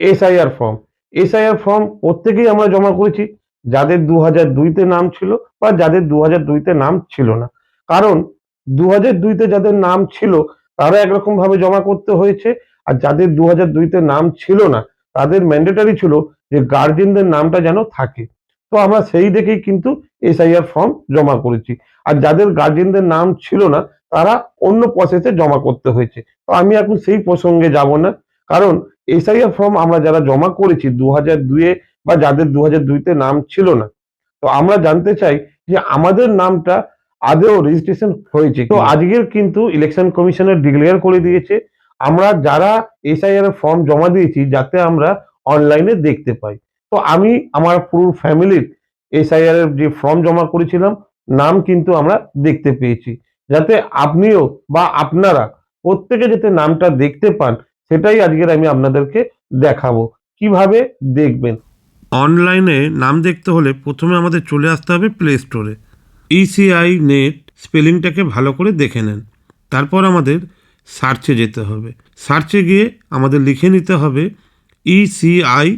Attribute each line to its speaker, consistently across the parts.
Speaker 1: SIR form. SIR form প্রত্যেকেই আমরা জমা করেছি, যাদের 2002-তে নাম ছিল বা যাদের 2002-তে নাম ছিল না। কারণ 2002-তে যাদের নাম ছিল তারা একরকম ভাবে জমা করতে হয়েছে, আর যাদের 2002-তে নাম ছিল না তাদের ম্যান্ডেটরি ছিল যে গার্জেনদের নামটা যেন থাকে। তো আমরা সেই দেখেই কিন্তু এসআইআর ফর্ম জমা করেছি। আর যাদের গার্জেনদের নাম ছিল না তারা অন্য প্রসেসে জমা করতে হয়েছে। তো আমি এখন সেই প্রসঙ্গে যাব না, কারণ এসআইআর ফর্ম আমরা যারা জমা করেছি 2002-এ বা যাদের 2002-তে নাম ছিল না, তো আমরা জানতে চাই যে আমাদের নামটা আদৌ রেজিস্ট্রেশন হয়েছে। তো আজকের কিন্তু ইলেকশন কমিশনের ডিক্লেয়ার করে দিয়েছে আমরা যারা এসআইআর ফর্ম জমা দিয়েছি যাতে আমরা অনলাইনে দেখতে পাই। তো আমি আমার পুরো ফ্যামিলির এসআইআর এর যে ফর্ম জমা করেছিলাম নাম কিন্তু আমরা দেখতে পেয়েছি, যাতে আপনিও বা আপনারা প্রত্যেকে যাতে নামটা দেখতে পান সেটাই আজকের আমি আপনাদেরকে দেখাবো কিভাবে দেখবেন।
Speaker 2: অনলাইনে নাম দেখতে হলে প্রথমে আমাদের চলে আসতে হবে প্লে স্টোরে। ইসিআই নেট স্পেলিংটাকে ভালো করে দেখে নেন। তারপর আমাদের সার্চে যেতে হবে। সার্চে গিয়ে আমাদের লিখে নিতে হবে ইসিআই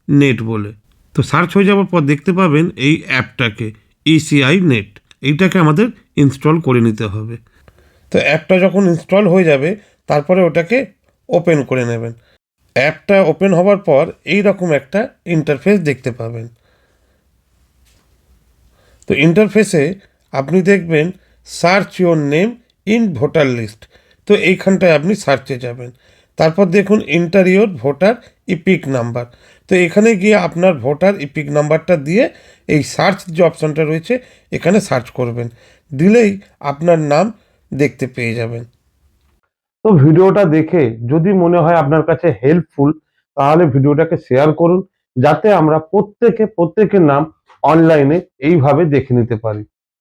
Speaker 2: নেট বলে। তো সার্চ হয়ে যাওয়ার পর দেখতে পাবেন এই অ্যাপটাকে, ইসিআই নেট। এইটাকে আমাদের ইনস্টল করে নিতে হবে। তো অ্যাপটা যখন ইনস্টল হয়ে যাবে তারপরে ওটাকে ওপেন করে নেবেন। অ্যাপটা ওপেন হওয়ার পর এই রকম একটা ইন্টারফেস দেখতে পাবেন। তো ইন্টারফেসে আপনি দেখবেন search your name in voter list. তো এইখানটায় আপনি সার্চে যাবেন। তারপর দেখুন enter your voter EPIC number. তো এখানে গিয়ে আপনার ভোটার ইপিক নাম্বারটা দিয়ে এই সার্চ যে অপশানটা রয়েছে এখানে সার্চ করবেন, দিলেই আপনার নাম দেখতে পেয়ে যাবেন।
Speaker 1: তো ভিডিওটা দেখে যদি মনে হয় আপনার কাছে হেল্পফুল তাহলে ভিডিওটাকে শেয়ার করুন, যাতে আমরা প্রত্যেকের নাম অনলাইনে এইভাবে দেখে নিতে পারি।